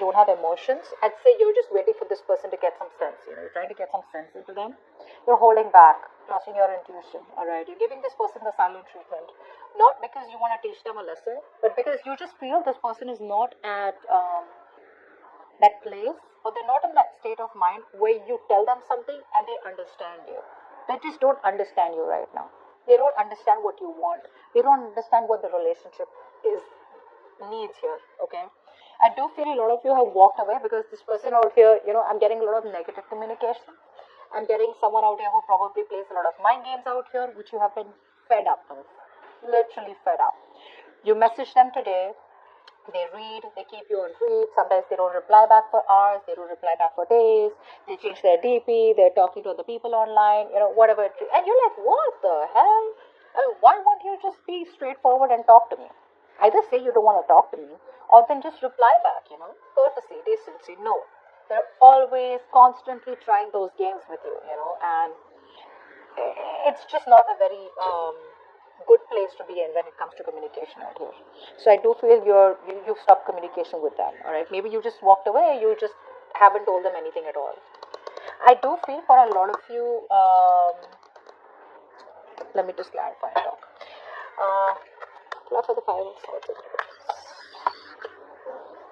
don't have emotions, I'd say you're just waiting for this person to get some sense. You're trying to get some sense into them. You're holding back, trusting your intuition. All right, you're giving this person the silent treatment, not because you want to teach them a lesson, but because you just feel this person is not at that place, or they're not in that state of mind where you tell them something and they understand you. They just don't understand you right now. They don't understand what you want. They don't understand what the relationship is needs here. Okay, I do feel a lot of you have walked away because this person out here, I'm getting a lot of negative communication. I'm getting someone out here who probably plays a lot of mind games out here, which you have been fed up of. Literally fed up. You message them today, they read, they keep you on read. Sometimes they don't reply back for hours, they don't reply back for days, they change their DP, they're talking to other people online, whatever. And you're like, what the hell? Why won't you just be straightforward and talk to me? Either say you don't want to talk to me, or then just reply back, courtesy, decency. No. They're always constantly trying those games with you, and it's just not a very good place to be in when it comes to communication out here. So I do feel you've stopped communication with them. All right, maybe you just walked away. You just haven't told them anything at all. I do feel for a lot of you. Let me just clarify and talk. For the Five of Swords.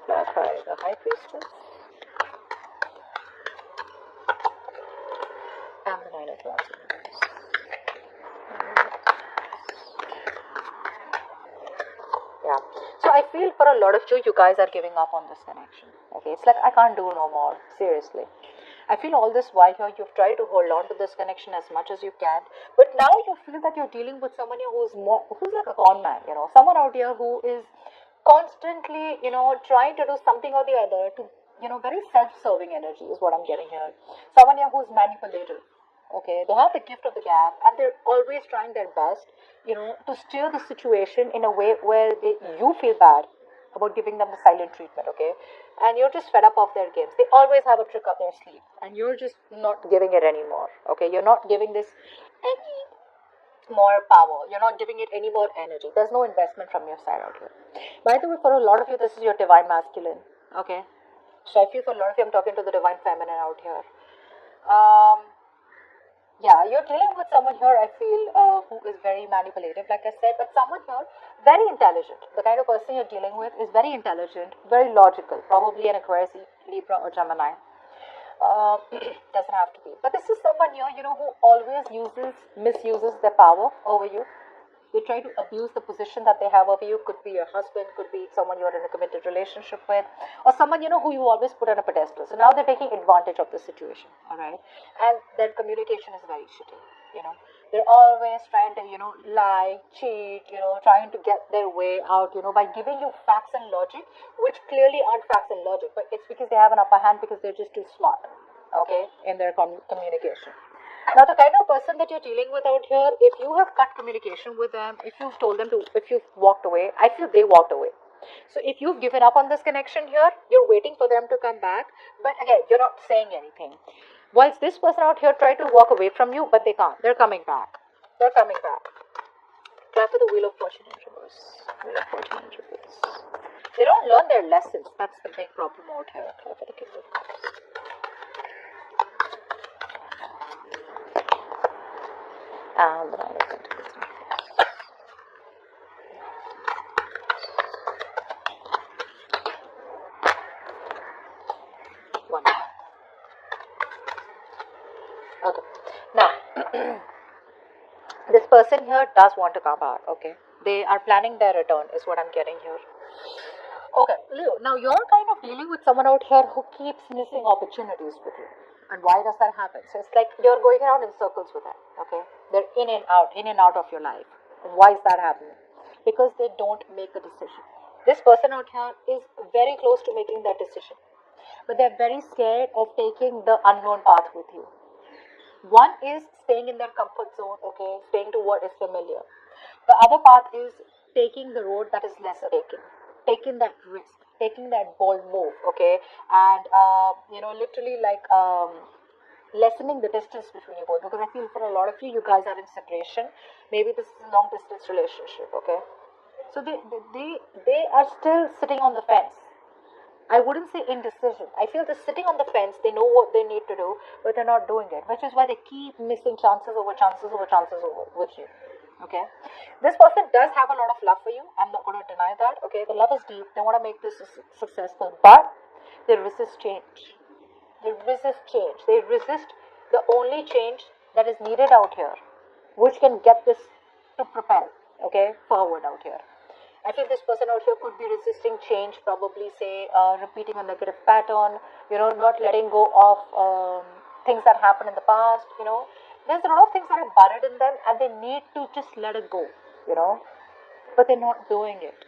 Clarify the High Priestess and the Nine of Wands. Yeah. So I feel for a lot of you guys are giving up on this connection. Okay, it's like I can't do no more. Seriously. I feel all this while here you've tried to hold on to this connection as much as you can, but now you feel that you're dealing with someone here who's like a con man, someone out here who is constantly, trying to do something or the other to, very self-serving energy is what I'm getting here. Someone here who's manipulative. Okay, they have the gift of the gab and they're always trying their best, to steer the situation in a way where you feel bad about giving them the silent treatment, okay? And you're just fed up of their games. They always have a trick up their sleeve and you're just not giving it anymore, okay? You're not giving this any more power. You're not giving it any more energy. There's no investment from your side out here. By the way, for a lot of you, this is your divine masculine, okay? So I feel for a lot of you, I'm talking to the divine feminine out here. Yeah, you're dealing with someone here, I feel, who is very manipulative, like I said, but someone here, very intelligent. The kind of person you're dealing with is very intelligent, very logical, probably an Aquarius, Libra, or Gemini. Doesn't have to be. But this is someone here, who always misuses their power over you. They try to abuse the position that they have over you. Could be your husband, could be someone you're in a committed relationship with, or someone, who you always put on a pedestal. So now they're taking advantage of the situation, all right? And their communication is very shitty, They're always trying to, lie, cheat, trying to get their way out, by giving you facts and logic, which clearly aren't facts and logic, but it's because they have an upper hand because they're just too smart, okay, in their communication. Now, the kind of person that you're dealing with out here, if you have cut communication with them, if you've told them to, if you've walked away, I feel they walked away. So if you've given up on this connection here, you're waiting for them to come back, but again, you're not saying anything. Whilst this person out here tried to walk away from you, but they can't. They're coming back. They're coming back. Try for the Wheel of Fortune in reverse. Wheel of Fortune in reverse. They don't learn their lessons. That's the big problem out here. Try for the King of Cups. And the Nine of Pentacles. One. Okay. Now, this person here does want to come back, okay? They are planning their return, is what I'm getting here. Okay, Leo, now you're kind of dealing with someone out here who keeps missing opportunities with you. And why does that happen? So it's like you're going around in circles with them, okay? They're in and out of your life. And why is that happening? Because they don't make a decision. This person out here is very close to making that decision. But they're very scared of taking the unknown path with you. One is staying in their comfort zone, okay? Staying to what is familiar. The other path is taking the road that is lesser taken. Taking that risk. Taking that bold move, okay? And, literally like lessening the distance between you both. Because I feel for a lot of you, you guys are in separation. Maybe this is a long distance relationship, okay? So they are still sitting on the fence. I wouldn't say indecision. I feel they're sitting on the fence. They know what they need to do, but they're not doing it, which is why they keep missing chances over chances over chances over with you. Okay, this person does have a lot of love for you. I'm not going to deny that. Okay, the love is deep. They want to make this successful, but they resist change. They resist change. They resist the only change that is needed out here, which can get this to propel, okay, forward out here. I feel this person out here could be resisting change, probably say repeating a negative pattern, not letting go of things that happened in the past, There's a lot of things that are buried in them and they need to just let it go, but they're not doing it.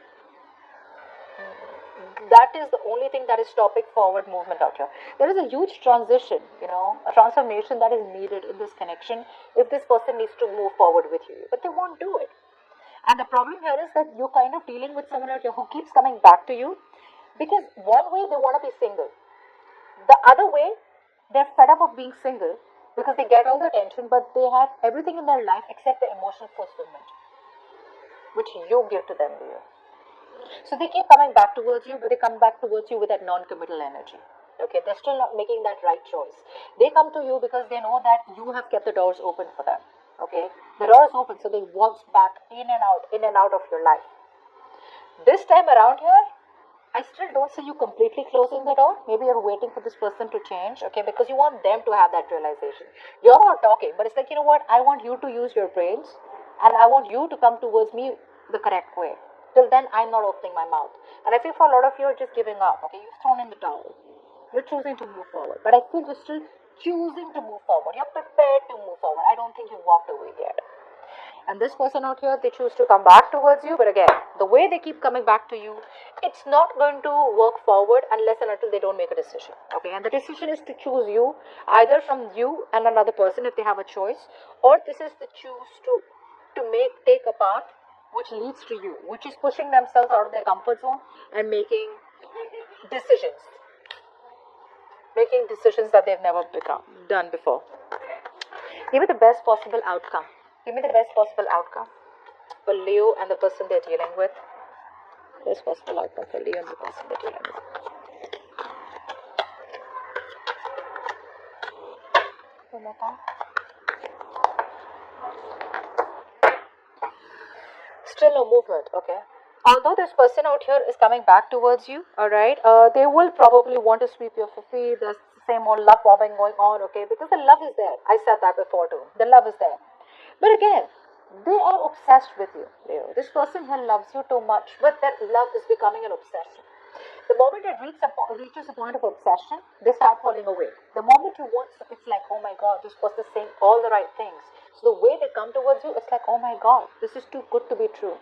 That is the only thing that is stopping forward movement out here. There is a huge transition, a transformation that is needed in this connection if this person needs to move forward with you, but they won't do it. And the problem here is that you're kind of dealing with someone out here who keeps coming back to you because one way they want to be single, the other way they're fed up of being single because they get all the attention, but they have everything in their life except the emotional fulfillment, which you give to them, dear. So they keep coming back towards you, but they come back towards you with that non-committal energy. Okay, they're still not making that right choice. They come to you because they know that you have kept the doors open for them. Okay, the door is open, so they waltz back in and out of your life. This time around here, I still don't see you completely closing the door. Maybe you're waiting for this person to change, okay, because you want them to have that realization. You're not talking, but it's like, you know what, I want you to use your brains, and I want you to come towards me the correct way. Till then, I'm not opening my mouth. And I feel for a lot of you are just giving up, okay, you've thrown in the towel. You're choosing to move forward, but I feel you're still choosing to move forward. You're prepared to move forward. I don't think you've walked away yet. And this person out here, they choose to come back towards you, but again, the way they keep coming back to you, it's not going to work forward unless and until they don't make a decision. Okay, and the decision is to choose you, either from you and another person if they have a choice, or this is the choose to take a path which leads to you, which is pushing themselves out of their comfort zone and making decisions that they've never done before. Give me the best possible outcome. Give me the best possible outcome for Leo and the person they're dealing with. Best possible outcome for Leo and the person they're dealing with. One more time. Still no movement, okay. Although this person out here is coming back towards you, alright, they will probably want to sweep your feet. There's the same old love bombing going on, okay, because the love is there. I said that before too. The love is there. But again, they are obsessed with you, Leo. This person here loves you too much, but that love is becoming an obsession. The moment it reaches a point of obsession, they start falling away. The moment you want, it's like, oh my God, this person is saying all the right things. So the way they come towards you, it's like, oh my God, this is too good to be true.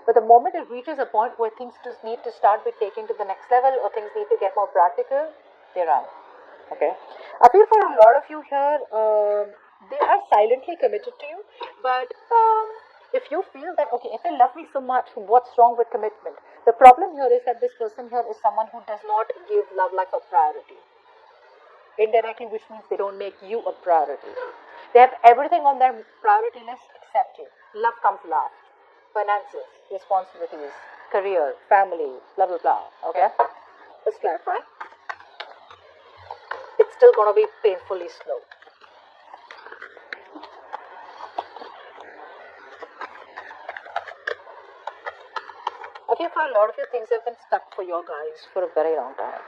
But the moment it reaches a point where things just need to start be taken to the next level or things need to get more practical, they run. Okay. I feel for a lot of you here, they are silently committed to you. But if you feel that, okay, if they love me so much, what's wrong with commitment? The problem here is that this person here is someone who does not give love like a priority. Indirectly, which means they don't make you a priority. They have everything on their priority list except you. Love comes last. Finances, responsibilities, career, family, blah, blah, blah. Okay? Let's clarify. It's still going to be painfully slow. I feel for a lot of you, things have been stuck for your guys for a very long time.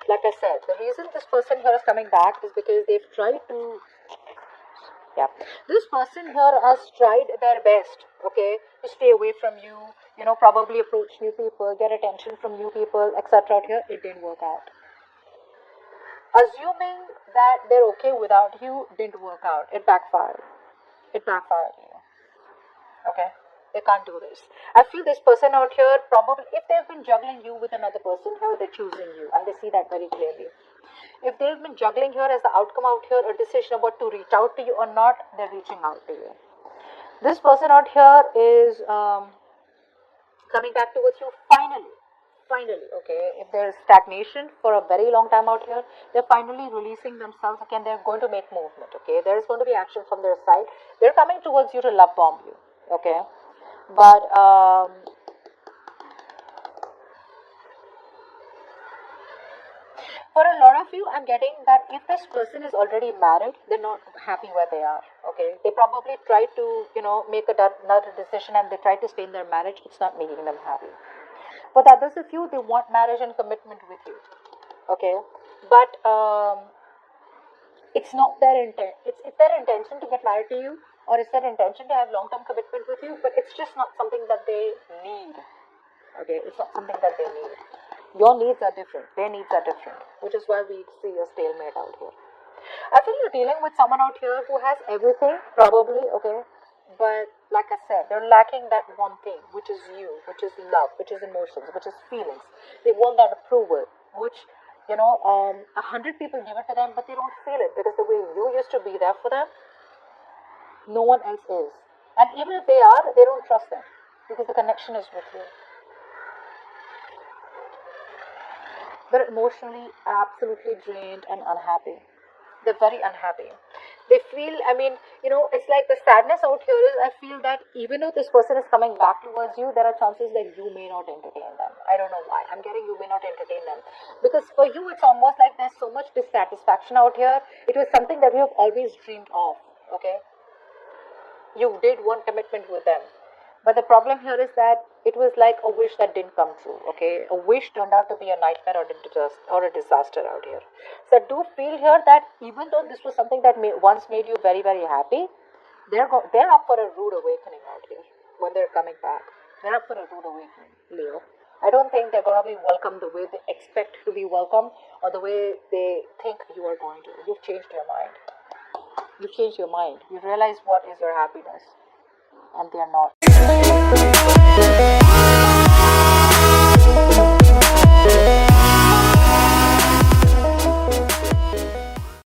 Like I said, the reason this person here is coming back is because they've tried to... This person here has tried their best, okay, to stay away from you, probably approach new people, get attention from new people, etc. out here. It didn't work out. Assuming that they're okay without you didn't work out. It backfired. Okay, they can't do this. I feel this person out here, probably, if they've been juggling you with another person here, they're choosing you, and they see that very clearly. If they've been juggling here as the outcome out here, a decision about to reach out to you or not, they're reaching out to you. This person out here is coming back towards you finally, okay. If there's stagnation for a very long time out here, they're finally releasing themselves again. They're going to make movement, okay. There's going to be action from their side. They're coming towards you to love bomb you, okay. But For a lot of you, I'm getting that if this person is already married, they're not happy where they are. Okay, they probably try to, make another decision, and they try to stay in their marriage. It's not making them happy. For the others of you, they want marriage and commitment with you. Okay, but it's not their intent. It's their intention to get married to you, or it's their intention to have long-term commitment with you. But it's just not something that they need. Okay, it's not something that they need. Your needs are different. Their needs are different, which is why we see a stalemate out here. I feel you're dealing with someone out here who has everything, probably, okay, but like I said, they're lacking that one thing, which is you, which is love, which is emotions, which is feelings. They want that approval, which, 100 people give it to them, but they don't feel it, because the way you used to be there for them, no one else is. And even if they are, they don't trust them, because the connection is with you. They're emotionally absolutely drained and unhappy. They're very unhappy. They feel, it's like the sadness out here is, I feel that even though this person is coming back towards you, there are chances that you may not entertain them. I don't know why. I'm getting you may not entertain them. Because for you, it's almost like there's so much dissatisfaction out here. It was something that you have always dreamed of, okay? You did want commitment with them. But the problem here is that it was like a wish that didn't come true, okay? A wish turned out to be a nightmare or a disaster out here. So I do feel here that even though this was something that once made you very, very happy, they're up for a rude awakening out here when they're coming back. They're up for a rude awakening, Leo. I don't think they're going to be welcomed the way they expect to be welcomed, or the way they think you are going to. You've changed your mind. You've changed your mind. You've realized what is your happiness. And they are not.